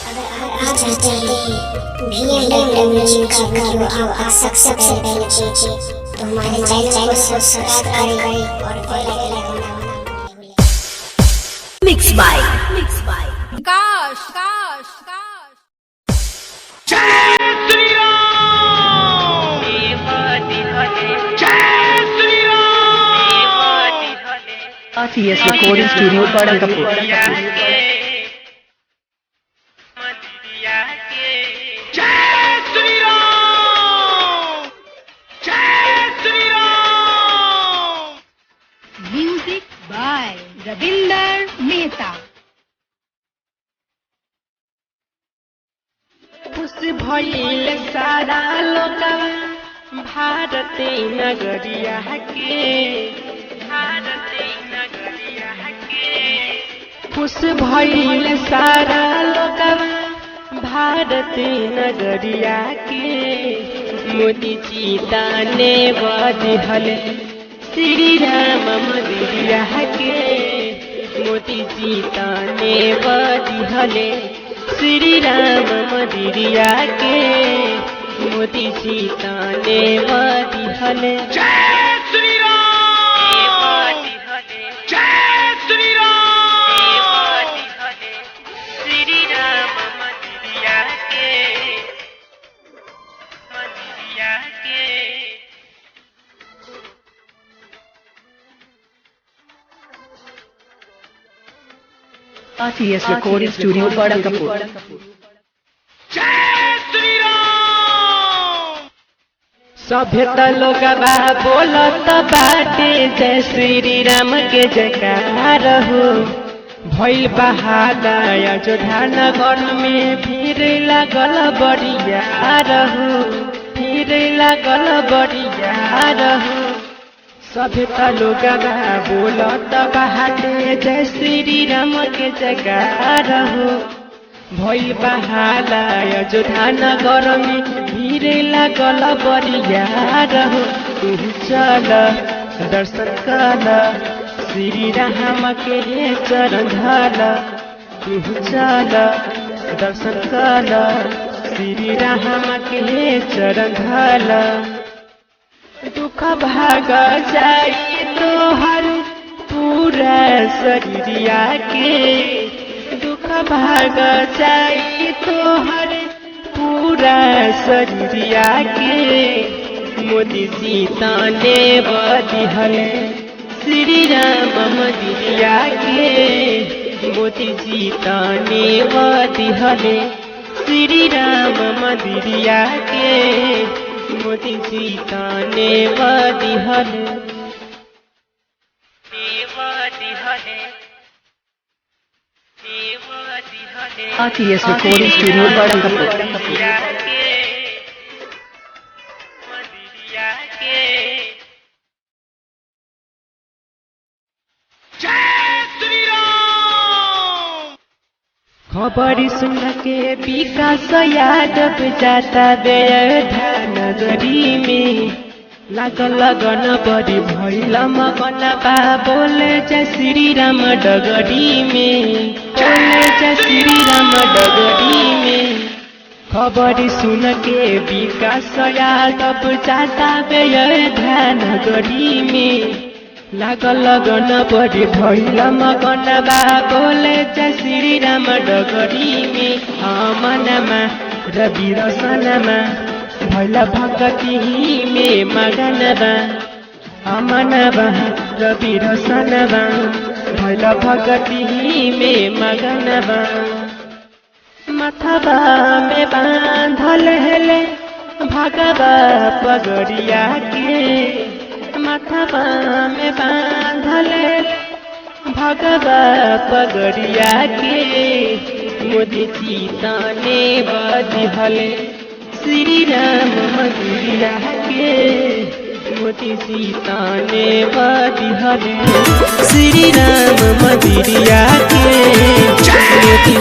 आप चाहते हैं BMW का वीडियो आप सबसे पहले देखें तो हमारे चैनल को सब्सक्राइब करें और बेल आइकन दबाना मत भूलें। मिक्स बाय काश जय श्री राम जय Shri Ram RTS recording studio Kharagpur. जय श्री राम जय श्री राम। Music by Ravinder Mehta. खुश भइल सारा लोकवा भारत नगरिया के खुश भइल सारा लोकवा भारत नगरिया के मोदी सीता ने बदहल श्री राम मंदिरिया के मोदी सीता ने बदहल श्री राम मंदिरिया के मोदी सीता ने बदहल। जय श्री राम जय श्री राम श्री राम मंदिरिया के RTS रिकॉर्डिंग स्टूडियो खड़गपुर। जय श्री राम। सभ्यता लोग बोलत बाटे जय श्री राम के जयकार हो। भइल बहादा अयोध्या नगर में भीड़ लागल बड़िया रहो, भीड़ लागल बड़िया रहो। सभ्यता लोग बोलत बाटे जय श्री राम के जयकार हो। भइल बहाला अयोध्या नगर में भीड़ लागल बड़िया रहो। तू चल दर्शन कर श्री राम के चरण धर, तू चल दर्शन कर श्री राम के चरण धर। दुख भाग जाई तोहर पूरा शरीरिया के, दुख भाग जाई तोहर पूरा शरीरिया के मोदी सीता ने बदहल श्री राम मंदिरिया के मोदी सीता ने बदहल श्री राम मंदिरिया के मोदी सीता ने बदहल। RTS recording studio Kharagpur. जय श्री राम। खबर सुन के विकास यादव जाता अयोध्या नगरी में लागल लगन बड़ी भइल मगन बा बोले जय श्री राम डगरी में, बोले जय श्री राम डगरी में। खबर सुन के विकास यादव जाता अयोध्या नगरी में लागल लगन बड़ी भइल मगन बा बोले जय श्री राम डगरी में। अमनमा रवि रसनमा भइल भक्ति में मगन बा, अमनमा रवि रसनमा भइल भक्ति में मगन बा। मथबा में बांधल हेले भगवा पगड़िया के, मथबा में बांधल भगवा पगड़िया के मोदी सीता ने बदहल श्री राम मंदिरिया के मोदी सीता ने बदहल श्री राम मंदिरिया के मोदी